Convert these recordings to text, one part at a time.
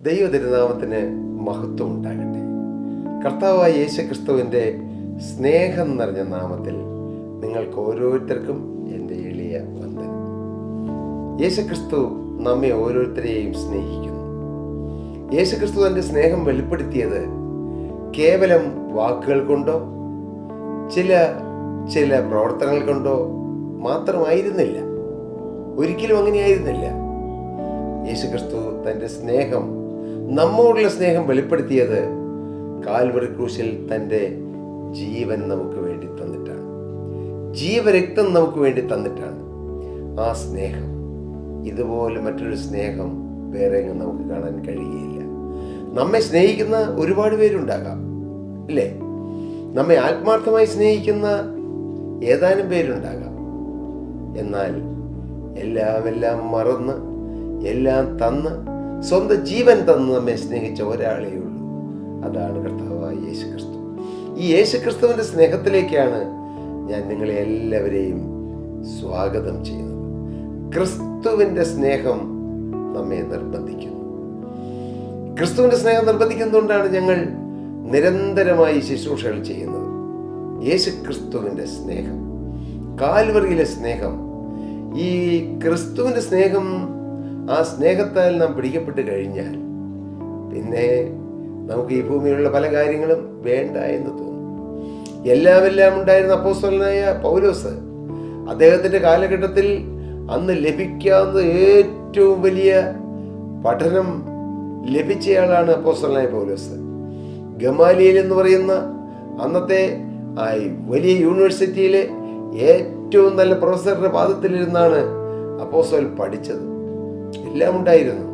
ദൈവ തിരുനാമത്തിന് മഹത്വം ഉണ്ടാകട്ടെ. കർത്താവായ യേശുക്രിസ്തുവിൻ്റെ സ്നേഹം നിറഞ്ഞ നാമത്തിൽ നിങ്ങൾക്ക് ഓരോരുത്തർക്കും എൻ്റെ എളിയ വന്ദനം. യേശുക്രിസ്തു നമ്മെ ഓരോരുത്തരെയും സ്നേഹിക്കുന്നു. യേശുക്രിസ്തു തൻ്റെ സ്നേഹം വെളിപ്പെടുത്തിയത് കേവലം വാക്കുകൾ കൊണ്ടോ ചില പ്രവർത്തനങ്ങൾ കൊണ്ടോ മാത്രമായിരുന്നില്ല. ഒരിക്കലും അങ്ങനെയായിരുന്നില്ല. യേശുക്രിസ്തു തൻ്റെ സ്നേഹം, നമ്മോടുള്ള സ്നേഹം വെളിപ്പെടുത്തിയത് കാൽവറി ക്രൂശിൽ തൻ്റെ ജീവൻ നമുക്ക് വേണ്ടി തന്നിട്ടാണ്. ജീവരക്തം നമുക്ക് വേണ്ടി തന്നിട്ടാണ്. ആ സ്നേഹം, ഇതുപോലെ മറ്റൊരു സ്നേഹം വേറെ എങ്ങും നമുക്ക് കാണാൻ കഴിയുകയില്ല. നമ്മെ സ്നേഹിക്കുന്ന ഒരുപാട് പേരുണ്ടാകാം, അല്ലേ? നമ്മെ ആത്മാർത്ഥമായി സ്നേഹിക്കുന്ന ഏതാനും പേരുണ്ടാകാം. എന്നാൽ എല്ലാം മറന്ന്, എല്ലാം തന്ന്, സ്വന്തം ജീവൻ തന്ന് നമ്മെ സ്നേഹിച്ച ഒരാളേ ഉള്ളൂ. അതാണ് കർത്താവായ യേശുക്രിസ്തു. ഈ യേശുക്രിസ്തുവിൻ്റെ സ്നേഹത്തിലേക്കാണ് ഞാൻ നിങ്ങളെ എല്ലാവരെയും സ്വാഗതം ചെയ്യുന്നത്. ക്രിസ്തുവിൻ്റെ സ്നേഹം നമ്മെ നിർബന്ധിക്കുന്നു. ക്രിസ്തുവിൻ്റെ സ്നേഹം നിർബന്ധിക്കുന്നതുകൊണ്ടാണ് ഞങ്ങൾ നിരന്തരമായി ശുശ്രൂഷകൾ ചെയ്യുന്നത്. യേശുക്രിസ്തുവിൻ്റെ സ്നേഹം, കാൽവറിയിലെ സ്നേഹം, ഈ ക്രിസ്തുവിൻ്റെ സ്നേഹം, ആ സ്നേഹത്താൽ നാം പിടിക്കപ്പെട്ട് കഴിഞ്ഞാൽ പിന്നെ നമുക്ക് ഈ ഭൂമിയിലുള്ള പല കാര്യങ്ങളും വേണ്ട എന്ന് തോന്നും. എല്ലാം ഉണ്ടായിരുന്ന അപ്പോസ്തലനായ പൗലോസ്, അദ്ദേഹത്തിൻ്റെ കാലഘട്ടത്തിൽ അന്ന് ലഭിക്കാവുന്ന ഏറ്റവും വലിയ പഠനം ലഭിച്ചയാളാണ് അപ്പോസ്തലനായ പൗലോസ്. ഗമാലിയേൽ എന്ന് പറയുന്ന അന്നത്തെ വലിയ യൂണിവേഴ്സിറ്റിയിലെ ഏറ്റവും നല്ല പ്രൊഫസറുടെ പാദത്തിലിരുന്നാണ് അപ്പോസ്തലൻ പഠിച്ചത്. എല്ലാം ഉണ്ടായിരുന്നു.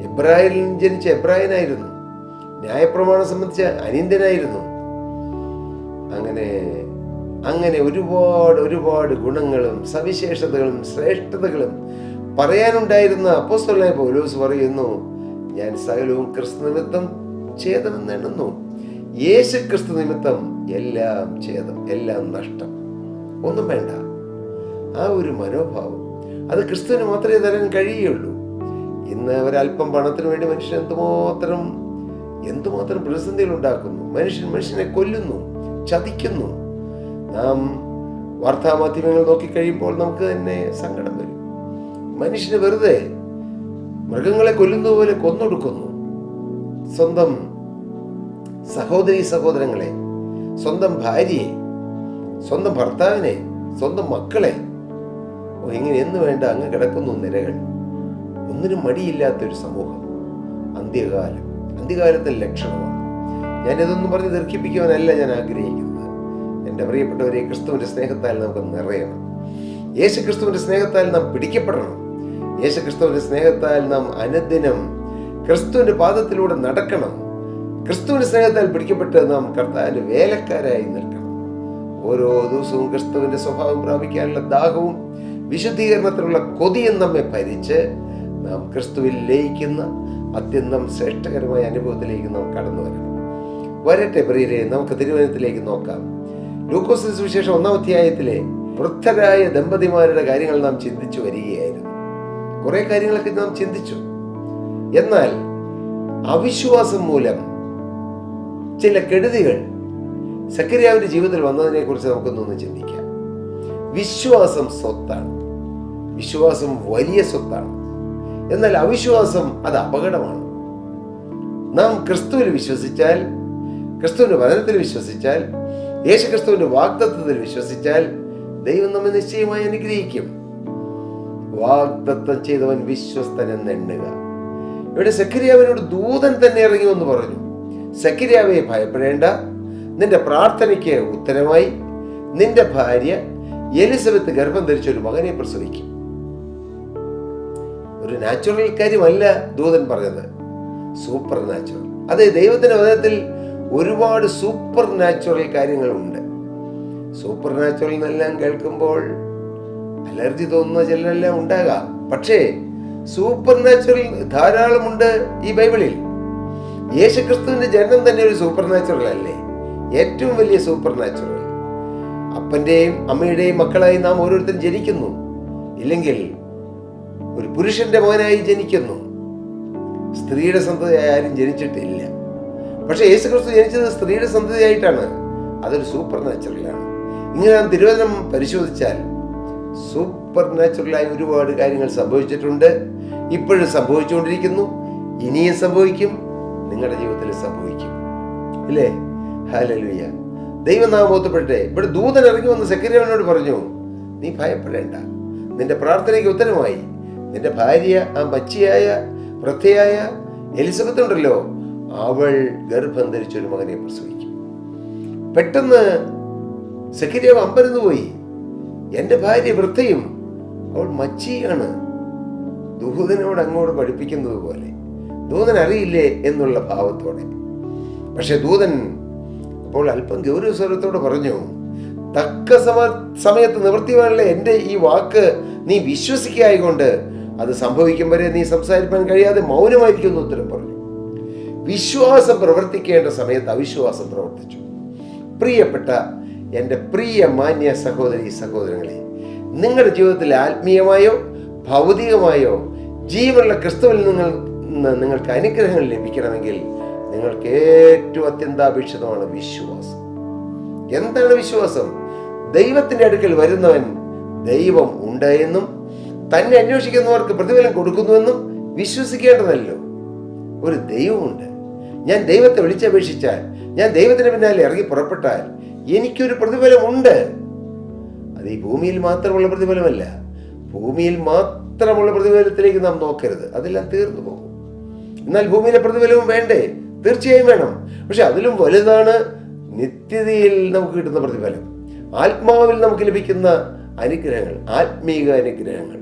എബ്രായരിൽ ജനിച്ച എബ്രായനായിരുന്നു. ന്യായപ്രമാണം സംബന്ധിച്ച അനിന്ദനായിരുന്നു. അങ്ങനെ ഒരുപാട് ഗുണങ്ങളും സവിശേഷതകളും ശ്രേഷ്ഠതകളും പറയാനുണ്ടായിരുന്ന അപ്പോസ്തലനായ പൗലോസ് പറയുന്നു, ഞാൻ സകലവും ക്രിസ്തു നിമിത്തം ഛേദമെന്ന് എണ്ണുന്നു. യേശു ക്രിസ്തു നിമിത്തം എല്ലാം ഛേദം, എല്ലാം നഷ്ടം, ഒന്നും വേണ്ട. ആ ഒരു മനോഭാവം, അത് ക്രിസ്തുവിന് മാത്രമേ തരാൻ കഴിയുള്ളൂ. ഇന്ന് ഒരല്പം പണത്തിന് വേണ്ടി മനുഷ്യൻ എന്തുമാത്രം പ്രതിസന്ധികൾ ഉണ്ടാക്കുന്നു. മനുഷ്യനെ കൊല്ലുന്നു, ചതിക്കുന്നു. നാം വാർത്താമാധ്യമങ്ങൾ നോക്കിക്കഴിയുമ്പോൾ നമുക്ക് തന്നെ സങ്കടം വരും. മനുഷ്യന് വെറുതെ മൃഗങ്ങളെ കൊല്ലുന്ന പോലെ കൊന്നൊടുക്കുന്നു. സ്വന്തം സഹോദരങ്ങളെ, സ്വന്തം ഭാര്യയെ, സ്വന്തം ഭർത്താവിനെ, സ്വന്തം മക്കളെ, ഇങ്ങനെ എന്ന് വേണ്ട അങ്ങ് കിടക്കുന്നു നിരകൾ. ഒന്നിനും മടിയില്ലാത്തൊരു സമൂഹം. അന്ത്യകാലത്തെ ലക്ഷണമാണ്. ഞാനിതൊന്നും പറഞ്ഞ് ദീർഘിപ്പിക്കുവാനല്ല ഞാൻ ആഗ്രഹിക്കുന്നത്. എൻ്റെ പ്രിയപ്പെട്ടവരെ, ക്രിസ്തുവിൻ്റെ സ്നേഹത്താൽ നമുക്ക് നിറയണം. യേശു ക്രിസ്തുവിൻ്റെ സ്നേഹത്താൽ നാം പിടിക്കപ്പെടണം. യേശു ക്രിസ്തുവിൻ്റെ സ്നേഹത്താൽ നാം അനുദിനം ക്രിസ്തുവിൻ്റെ പാദത്തിലൂടെ നടക്കണം. ക്രിസ്തുവിൻ്റെ സ്നേഹത്താൽ പിടിക്കപ്പെട്ട് നാം കർത്താവിൻ്റെ വേലക്കാരായി നിൽക്കണം. ഓരോ ദിവസവും ക്രിസ്തുവിൻ്റെ സ്വഭാവം പ്രാപിക്കാനുള്ള ദാഹവും വിശുദ്ധീകരണത്തിലുള്ള കൊതിയും നമ്മെ ഭരിച്ച് നാം ക്രിസ്തുവിൽ ലയിക്കുന്ന അത്യന്തം ശ്രേഷ്ഠകരമായ അനുഭവത്തിലേക്ക് നാം കടന്നു വരട്ടെ പ്രിയരെ, നമുക്ക് തിരുവചനത്തിലേക്ക് നോക്കാം. ലൂക്കോസ് സുവിശേഷം 1-ാം അധ്യായത്തിലെ വൃദ്ധരായ ദമ്പതിമാരുടെ കാര്യങ്ങൾ നാം ചിന്തിച്ചു വരികയായിരുന്നു. കുറെ കാര്യങ്ങളൊക്കെ നാം ചിന്തിച്ചു. എന്നാൽ അവിശ്വാസം മൂലം ചില കെടുതികൾ സക്കറിയാവിന്റെ ജീവിതത്തിൽ വന്നതിനെ കുറിച്ച് നമുക്കൊന്നൊന്ന് ചിന്തിക്കാം. വിശ്വാസം സ്വത്താണ്. വിശ്വാസം വലിയ സ്വത്താണ്. എന്നാൽ അവിശ്വാസം അത് അപകടമാണ്. നാം ക്രിസ്തുവിൽ വിശ്വസിച്ചാൽ, ക്രിസ്തുവിന്റെ വചനത്തിൽ വിശ്വസിച്ചാൽ, യേശു ക്രിസ്തുവിന്റെ വാഗ്ദത്തത്തിൽ വിശ്വസിച്ചാൽ ദൈവം നമ്മെ നിശ്ചയമായി അനുഗ്രഹിക്കും. വാഗ്ദത്തം ചെയ്തവൻ വിശ്വസ്തൻ എന്ന് എണ്ണുക. ഇവിടെ സക്കറിയാവിനോട് ദൂതൻ തന്നെ ഇറങ്ങി വന്ന് പറഞ്ഞു, സക്കറിയാവെ ഭയപ്പെടേണ്ട, നിന്റെ പ്രാർത്ഥനയ്ക്ക് ഉത്തരമായി നിന്റെ ഭാര്യ എലിസബത്ത് ഗർഭം ധരിച്ച ഒരു മകനെ പ്രസവിക്കും. ഒരു നാച്ചുറൽ കാര്യമല്ല ദൂതൻ പറഞ്ഞത്, സൂപ്പർ നാച്ചുറൽ. അതെ, ദൈവത്തിന്റെ വചനത്തിൽ ഒരുപാട് സൂപ്പർ നാച്ചുറൽ കാര്യങ്ങളുണ്ട്. സൂപ്പർ നാച്ചുറൽ എന്നെല്ലാം കേൾക്കുമ്പോൾ അലർജി തോന്നുന്ന ചിലരെല്ലാം ഉണ്ടാകാം. പക്ഷേ സൂപ്പർ നാച്ചുറൽ ധാരാളമുണ്ട് ഈ ബൈബിളിൽ. യേശുക്രിസ്തുവിന്റെ ജനനം തന്നെ ഒരു സൂപ്പർ നാച്ചുറൽ അല്ലേ? ഏറ്റവും വലിയ സൂപ്പർ നാച്ചുറൽ. അപ്പന്റെയും അമ്മയുടെയും മക്കളായി നാം ഓരോരുത്തരും ജനിക്കുന്നു. ഇല്ലെങ്കിൽ ഒരു പുരുഷന്റെ മകനായി ജനിക്കുന്നു. സ്ത്രീയുടെ സന്തതി ആരും ജനിച്ചിട്ടില്ല. പക്ഷെ യേശുക്രിസ്തു ജനിച്ചത് സ്ത്രീയുടെ സന്തതിയായിട്ടാണ്. അതൊരു സൂപ്പർ നാച്ചുറലാണ്. ഇങ്ങനെ നാം തിരുവചനം പരിശോധിച്ചാൽ സൂപ്പർ നാച്ചുറലായി ഒരുപാട് കാര്യങ്ങൾ സംഭവിച്ചിട്ടുണ്ട്, ഇപ്പോഴും സംഭവിച്ചുകൊണ്ടിരിക്കുന്നു, ഇനിയും സംഭവിക്കും, നിങ്ങളുടെ ജീവിതത്തിൽ സംഭവിക്കും. ഇല്ലേ? ഹല്ലേലൂയ. ദൈവനാമം മഹത്വപ്പെടട്ടെ. ഇവിടെ ദൂതൻ ഇറങ്ങി വന്ന് സെക്രട്ടറിയോട് പറഞ്ഞു, നീ ഭയപ്പെടേണ്ട, നിന്റെ പ്രാർത്ഥനയ്ക്ക് ഉത്തരമായി. നിന്റെ ഭാര്യ, ആ മച്ചിയായ വൃദ്ധയായ എലിസബത്ത് ഉണ്ടല്ലോ, അവൾ ഗർഭം ധരിച്ചൊരു മകനെ പ്രസവിക്കും. പെട്ടെന്ന് സെക്രട്ടറിയാവ് അമ്പരന്ന് പോയി. എൻ്റെ ഭാര്യ വൃദ്ധയും അവൾ മച്ചിയാണ്. ദൂതനോട് അങ്ങോട്ട് പഠിപ്പിക്കുന്നത് പോലെ, ദൂതൻ അറിയില്ലേ എന്നുള്ള ഭാവത്തോടെ. പക്ഷെ ദൂതൻ അപ്പോൾ അല്പം ഗൗരവസ്വരത്തോടെ പറഞ്ഞു, തക്ക സമയത്ത് നിവൃത്തിയുള്ള എൻ്റെ ഈ വാക്ക് നീ വിശ്വസിക്കായിക്കൊണ്ട് അത് സംഭവിക്കും വരെ നീ സംസാരിക്കാൻ കഴിയാതെ മൗനമായിരിക്കുമെന്ന് ഉത്തരം പറഞ്ഞു. വിശ്വാസം പ്രവർത്തിക്കേണ്ട സമയത്ത് അവിശ്വാസം പ്രവർത്തിച്ചു. പ്രിയപ്പെട്ട എൻ്റെ പ്രിയ മാന്യ സഹോദരി സഹോദരങ്ങളെ, നിങ്ങളുടെ ജീവിതത്തിൽ ആത്മീയമായോ ഭൗതികമായോ ജീവനുള്ള ക്രിസ്തുവിൽ നിങ്ങൾക്ക് അനുഗ്രഹങ്ങൾ ലഭിക്കണമെങ്കിൽ നിങ്ങൾക്ക് ഏറ്റവും അത്യന്താപേക്ഷിതമാണ് വിശ്വാസം. എന്താണ് വിശ്വാസം? ദൈവത്തിൻ്റെ അടുക്കൽ വരുന്നവൻ ദൈവം ഉണ്ട് എന്നും തന്നെ അന്വേഷിക്കുന്നവർക്ക് പ്രതിഫലം കൊടുക്കുന്നുവെന്നും വിശ്വസിക്കേണ്ടതല്ലോ. ഒരു ദൈവമുണ്ട്. ഞാൻ ദൈവത്തെ വിളിച്ചപേക്ഷിച്ചാൽ, ഞാൻ ദൈവത്തിന് പിന്നാലെ ഇറങ്ങി പുറപ്പെട്ടാൽ എനിക്കൊരു പ്രതിഫലമുണ്ട്. അത് ഈ ഭൂമിയിൽ മാത്രമുള്ള പ്രതിഫലമല്ല. ഭൂമിയിൽ മാത്രമുള്ള പ്രതിഫലത്തിലേക്ക് നാം നോക്കരുത്, അതെല്ലാം തീർന്നു പോകും. എന്നാൽ ഭൂമിയിലെ പ്രതിഫലവും വേണ്ടേ? തീർച്ചയായും വേണം. പക്ഷെ അതിലും വലുതാണ് നിത്യതയിൽ നമുക്ക് കിട്ടുന്ന പ്രതിഫലം, ആത്മാവിൽ നമുക്ക് ലഭിക്കുന്ന അനുഗ്രഹങ്ങൾ, ആത്മീക അനുഗ്രഹങ്ങൾ.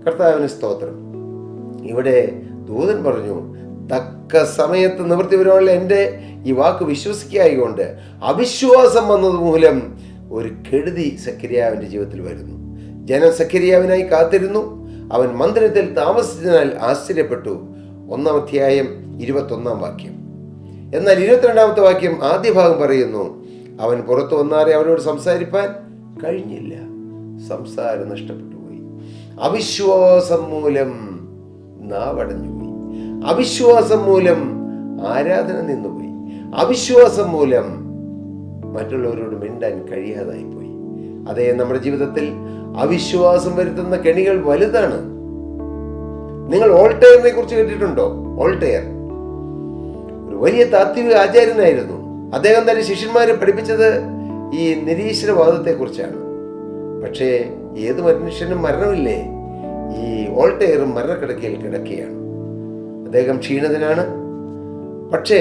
കർത്താവിന് സ്തോത്രം. ഇവിടെ ദൂതൻ പറഞ്ഞു, തക്ക സമയത്ത് നിവൃത്തി വരാനുള്ള എൻ്റെ ഈ വാക്ക് വിശ്വസിക്കായിക്കൊണ്ട് അവിശ്വാസം വന്നത് മൂലം ഒരു കെടുതി സെക്കരിയാവിൻ്റെ ജീവിതത്തിൽ വരുന്നു. ജനം സെക്കരിയാവിനായി കാത്തിരുന്നു. അവൻ മന്ദിരത്തിൽ താമസിച്ചതിനാൽ ആശ്ചര്യപ്പെട്ടു. 1-ാം അധ്യായം 21-ാം വാക്യം. എന്നാൽ 22-ാമത്തെ വാക്യം ആദ്യ ഭാഗം പറയുന്നു, അവൻ പുറത്തു വന്നാറെ അവരോട് സംസാരിപ്പാൻ കഴിഞ്ഞില്ല. സംസാരം നഷ്ടപ്പെട്ടു പോയി. അവിശ്വാസം മൂലം നാവടഞ്ഞുപോയി. അവിശ്വാസം മൂലം ആരാധന നിന്നുപോയി. അവിശ്വാസം മൂലം മറ്റുള്ളവരോട് മിണ്ടാൻ കഴിയാതായി പോയി. അതേ, നമ്മുടെ ജീവിതത്തിൽ അവിശ്വാസം വരുത്തുന്ന കെണികൾ വലുതാണ്. നിങ്ങൾ വോൾട്ടയറിനെ കുറിച്ച് കേട്ടിട്ടുണ്ടോ? വോൾട്ടയർ ഒരു വലിയ താത്വിക ആചാര്യനായിരുന്നു. അദ്ദേഹം തന്റെ ശിഷ്യന്മാരെ പഠിപ്പിച്ചത് ഈ നിരീശ്വരവാദത്തെ കുറിച്ചാണ്. പക്ഷേ ഏത് മനുഷ്യനും മരണമില്ലേ? ഈ വോൾട്ടയറും മരണക്കിടക്കയിൽ കിടക്കുകയാണ്. അദ്ദേഹം ക്ഷീണിതനാണ്. പക്ഷേ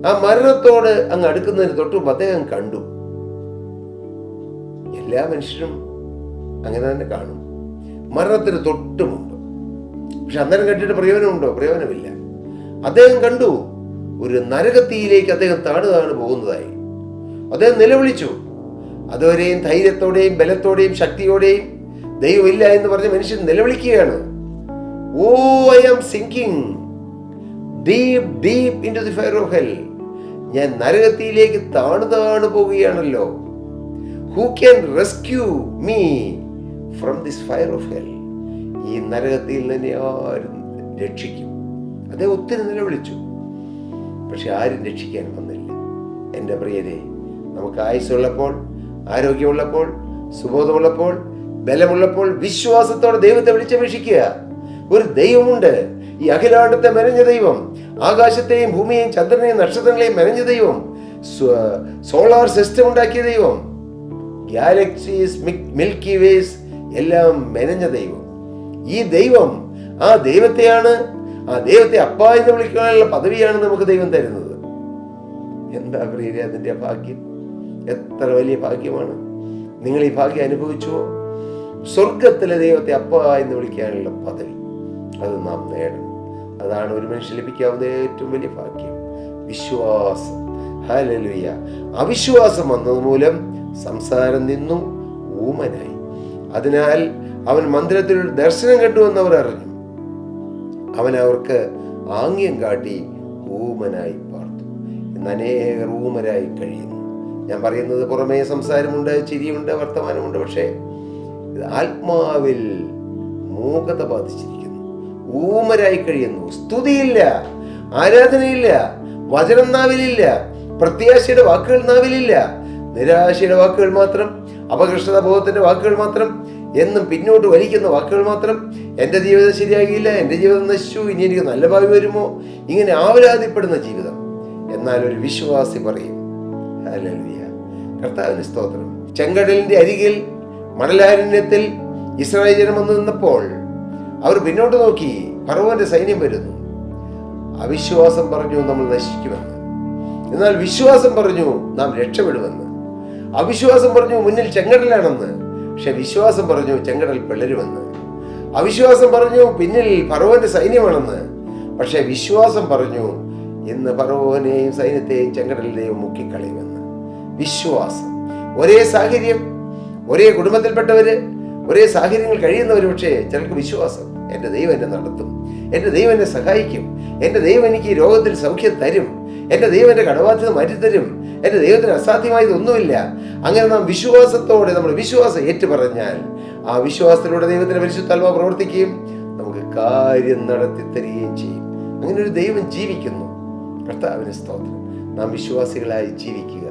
ആ മരണത്തോട് അങ്ങ് അടുക്കുന്നതിന് തൊട്ടും അദ്ദേഹം കണ്ടു. എല്ലാ മനുഷ്യരും അങ്ങനെ തന്നെ കാണും, മരണത്തിന് തൊട്ട് മുമ്പ്. പക്ഷെ അന്നേരം കണ്ടിട്ട് പ്രയോജനമുണ്ടോ? പ്രയോജനമില്ല. അദ്ദേഹം കണ്ടു ഒരു നരകത്തിയിലേക്ക് അദ്ദേഹം താണു പോകുന്നതായി. അദ്ദേഹം നിലവിളിച്ചു. അതുവരെയും ധൈര്യത്തോടെയും ബലത്തോടെയും ശക്തിയോടെയും ദൈവമില്ല എന്ന് പറഞ്ഞ മനുഷ്യൻ നിലവിളിക്കുകയാണ്. Oh, I am sinking deep deep into the fire of hell. ഞാൻ നരകത്തിയിലേക്ക് താണു പോവുകയാണല്ലോ. Who can rescue me from this fire of hell? ഈ നരകത്തിൽ തന്നെ ആരും രക്ഷിക്കും? അദ്ദേഹം ഒത്തിരി നിലവിളിച്ചു. പക്ഷെ ആരും രക്ഷിക്കാൻ വന്നില്ല. എൻ്റെ പ്രിയരെ, നമുക്ക് ആയുസ്സുള്ളപ്പോൾ, ആരോഗ്യമുള്ളപ്പോൾ, സുബോധമുള്ളപ്പോൾ, ബലമുള്ളപ്പോൾ വിശ്വാസത്തോടെ ദൈവത്തെ വിളിച്ചപേക്ഷിക്കുക. ഒരു ദൈവമുണ്ട്. ഈ അഖിലാണ്ടത്തെ മെനഞ്ഞ ദൈവം, ആകാശത്തെയും ഭൂമിയെയും ചന്ദ്രനെയും നക്ഷത്രങ്ങളെയും മെനഞ്ഞ ദൈവം, സോളാർ സിസ്റ്റം ഉണ്ടാക്കിയ ദൈവം, ഗാലക്സീസ്, മിൽക്കി വേസ് എല്ലാം മെനഞ്ഞ ദൈവം. ഈ ദൈവം, ആ ദൈവത്തെ അപ്പ എന്ന് വിളിക്കാനുള്ള പദവിയാണ് നമുക്ക് ദൈവം തരുന്നത്. എന്താ പ്രിയരെ അതിൻ്റെ ഭാഗ്യം! എത്ര വലിയ ഭാഗ്യമാണ്! നിങ്ങൾ ഈ ഭാഗ്യം അനുഭവിച്ചുവോ? സ്വർഗത്തിലെ ദൈവത്തെ അപ്പ എന്ന് വിളിക്കാനുള്ള പദവി, അത് നാം നേടണം. അതാണ് ഒരു മനുഷ്യൻ ലഭിക്കാവുന്ന ഏറ്റവും വലിയ ഭാഗ്യം, വിശ്വാസം. ഹല്ലേലൂയ. അവിശ്വാസം വന്നത് മൂലം സംസാരം നിന്നു, ഊമനായി. അതിനാൽ അവൻ മന്ദിരത്തിൽ ഒരു ദർശനം കണ്ടുവെന്ന് അവർ അറിഞ്ഞു. അവൻ അവർക്ക് ആംഗ്യം കാട്ടി ഊമനായി പാർത്തു. ഇന്ന് അനേകർ ഊമരായി കഴിയുന്നു. ഞാൻ പറയുന്നത് പുറമേ സംസാരമുണ്ട്, ചിരിയുണ്ട്, വർത്തമാനമുണ്ട്, പക്ഷേ ഇത് ആത്മാവിൽ മൂകത ബാധിച്ചിരിക്കുന്നു. ഊമരായി കഴിയുന്നു. സ്തുതിയില്ല, ആരാധനയില്ല, വചനം നാവിലില്ല, പ്രത്യാശയുടെ വാക്കുകൾ നാവിലില്ല. നിരാശയുടെ വാക്കുകൾ മാത്രം, അപകർഷത ബോധത്തിന്റെ വാക്കുകൾ മാത്രം, എന്നും പിന്നോട്ട് വലിക്കുന്ന വാക്കുകൾ മാത്രം. എൻ്റെ ജീവിതം ശരിയാകില്ല, എൻ്റെ ജീവിതം നശിച്ചു, ഇനി എനിക്ക് നല്ല ഭാവി വരുമോ, ഇങ്ങനെ ആവലാതിപ്പെടുന്ന ജീവിതം. എന്നാൽ ഒരു വിശ്വാസി പറയും, ഹല്ലേലൂയ, കർത്താവിന് സ്തോത്രം. ചെങ്കടലിന്റെ അരികിൽ മണലാരണ്യത്തിൽ ഇസ്രായേൽ ജനം വന്നു നിന്നപ്പോൾ അവർ പിന്നോട്ട് നോക്കി, ഫറവോന്റെ സൈന്യം വരുന്നു. അവിശ്വാസം പറഞ്ഞു നമ്മൾ നശിക്കുമെന്ന്. എന്നാൽ വിശ്വാസം പറഞ്ഞു നാം രക്ഷപ്പെടുമെന്ന്. അവിശ്വാസം പറഞ്ഞു മുന്നിൽ ചെങ്കടലാണെന്ന്. പക്ഷെ വിശ്വാസം പറഞ്ഞു ചെങ്കടൽ പിളരുമെന്ന്. അവിശ്വാസം പറഞ്ഞു പിന്നിൽ ഫറവോന്റെ സൈന്യമാണെന്ന്. പക്ഷെ വിശ്വാസം പറഞ്ഞു ഇന്ന് ഫറവോനെയും സൈന്യത്തെയും ചെങ്കടലിനെയും മുക്കിക്കളയുമെന്ന്. വിശ്വാസം. ഒരേ സാഹചര്യം, ഒരേ കുടുംബത്തിൽപ്പെട്ടവര്, ഒരേ സാഹചര്യങ്ങൾ കഴിയുന്നവർ. പക്ഷേ ചിലർക്ക് വിശ്വാസം, എൻ്റെ ദൈവം എന്നെ നടത്തും, എൻ്റെ ദൈവം എന്നെ സഹായിക്കും, എൻ്റെ ദൈവം എനിക്ക് ഈ രോഗത്തിൽ സൗഖ്യം തരും, എൻ്റെ ദൈവം എൻ്റെ കടബാധ്യത മാറ്റിത്തരും, എൻ്റെ ദൈവത്തിന് അസാധ്യമായതൊന്നുമില്ല. അങ്ങനെ നാം വിശ്വാസത്തോടെ നമ്മൾ വിശ്വാസം ഏറ്റുപറഞ്ഞാൽ ആ വിശ്വാസത്തിലൂടെ ദൈവത്തിൻ്റെ പരിശുദ്ധാത്മാവ് പ്രവർത്തിക്കുകയും നമുക്ക് കാര്യം നടത്തി തരികയും ചെയ്യും. അങ്ങനെ ഒരു ദൈവം ജീവിക്കുന്നു. കർത്താവിന് സ്തോത്രം. നാം വിശ്വാസികളായി ജീവിക്കുക.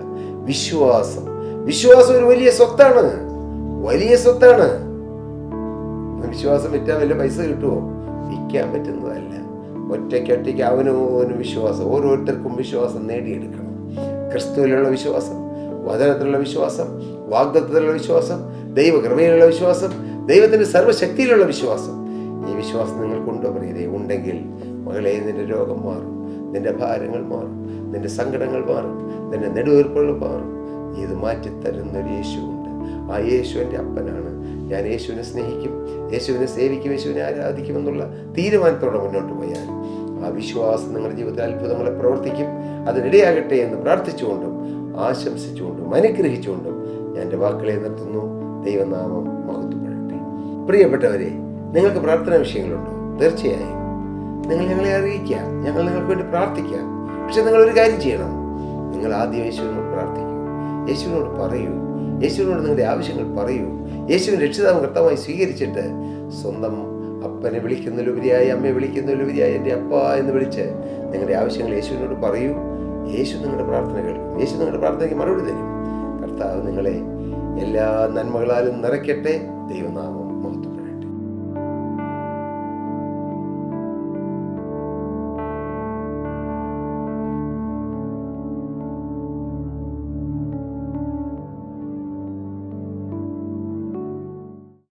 വിശ്വാസം ഒരു വലിയ സ്വത്താണ്, വലിയ സ്വത്താണ്. വിശ്വാസം വിറ്റാൽ വല്ല പൈസ കിട്ടുമോ? വിൽക്കാൻ പറ്റുന്നതല്ല. ഒറ്റയ്ക്ക് അവനവനും വിശ്വാസം. ഓരോരുത്തർക്കും വിശ്വാസം നേടിയെടുക്കണം. ക്രിസ്തുവിലുള്ള വിശ്വാസം, വചനത്തിലുള്ള വിശ്വാസം, വാഗ്ദത്തത്തിലുള്ള വിശ്വാസം, ദൈവകൃപയിലുള്ള വിശ്വാസം, ദൈവത്തിന്റെ സർവ്വശക്തിയിലുള്ള വിശ്വാസം. ഈ വിശ്വാസം നിങ്ങൾക്കുണ്ടോ പ്രിയരെ? ഉണ്ടെങ്കിൽ മകളെ, നിന്റെ രോഗം മാറും, നിന്റെ ഭാരങ്ങൾ മാറും, നിന്റെ സങ്കടങ്ങൾ മാറും, നിന്റെ നെടുവീർപ്പുകൾ മാറും. ഇത് മാറ്റിത്തരുന്നൊരു യേശുവുണ്ട്. ആ യേശു എൻ്റെ അപ്പനാണ്. ഞാൻ യേശുവിനെ സ്നേഹിക്കും, യേശുവിനെ സേവിക്കും, യേശുവിനെ ആരാധിക്കുമെന്നുള്ള തീരുമാനത്തോടെ മുന്നോട്ട് പോയാൽ ആ വിശ്വാസം നിങ്ങളുടെ ജീവിതത്തിൽ അത്ഭുതങ്ങളെ പ്രവർത്തിക്കും. അതിനിടയാകട്ടെ എന്ന് പ്രാർത്ഥിച്ചുകൊണ്ടും ആശംസിച്ചുകൊണ്ടും അനുഗ്രഹിച്ചുകൊണ്ടും ഞാൻ എൻ്റെ വാക്കുകളെ നിർത്തുന്നു. ദൈവനാമം മഹത്വപ്പെടട്ടെ. പ്രിയപ്പെട്ടവരെ, നിങ്ങൾക്ക് പ്രാർത്ഥനാ വിഷയങ്ങളുണ്ടോ? തീർച്ചയായും നിങ്ങൾ ഞങ്ങളെ അറിയിക്കാം, ഞങ്ങൾ നിങ്ങൾക്ക് വേണ്ടി പ്രാർത്ഥിക്കാം. പക്ഷെ നിങ്ങളൊരു കാര്യം ചെയ്യണം. നിങ്ങൾ ആദ്യം യേശുവിനോട് പ്രാർത്ഥിക്കൂ, യേശുവിനോട് പറയൂ, യേശുവിനോട് നിങ്ങളുടെ ആവശ്യങ്ങൾ പറയൂ. യേശുവിനെ രക്ഷിതാവും കർത്താവായി സ്വീകരിച്ചിട്ട് സ്വന്തം അപ്പനെ വിളിക്കുന്നതിലുപരിയായി, അമ്മയെ വിളിക്കുന്നതിലുപരിയായി എൻ്റെ അപ്പ എന്ന് വിളിച്ച് നിങ്ങളുടെ ആവശ്യങ്ങൾ യേശുവിനോട് പറയൂ. യേശു നിങ്ങളുടെ പ്രാർത്ഥന കേൾക്കും. യേശു നിങ്ങളുടെ പ്രാർത്ഥനയ്ക്ക് മറുപടി തരും. കർത്താവ് നിങ്ങളെ എല്ലാ നന്മകളാലും നിറയ്ക്കട്ടെ. ദൈവനാമം മഹത്വം.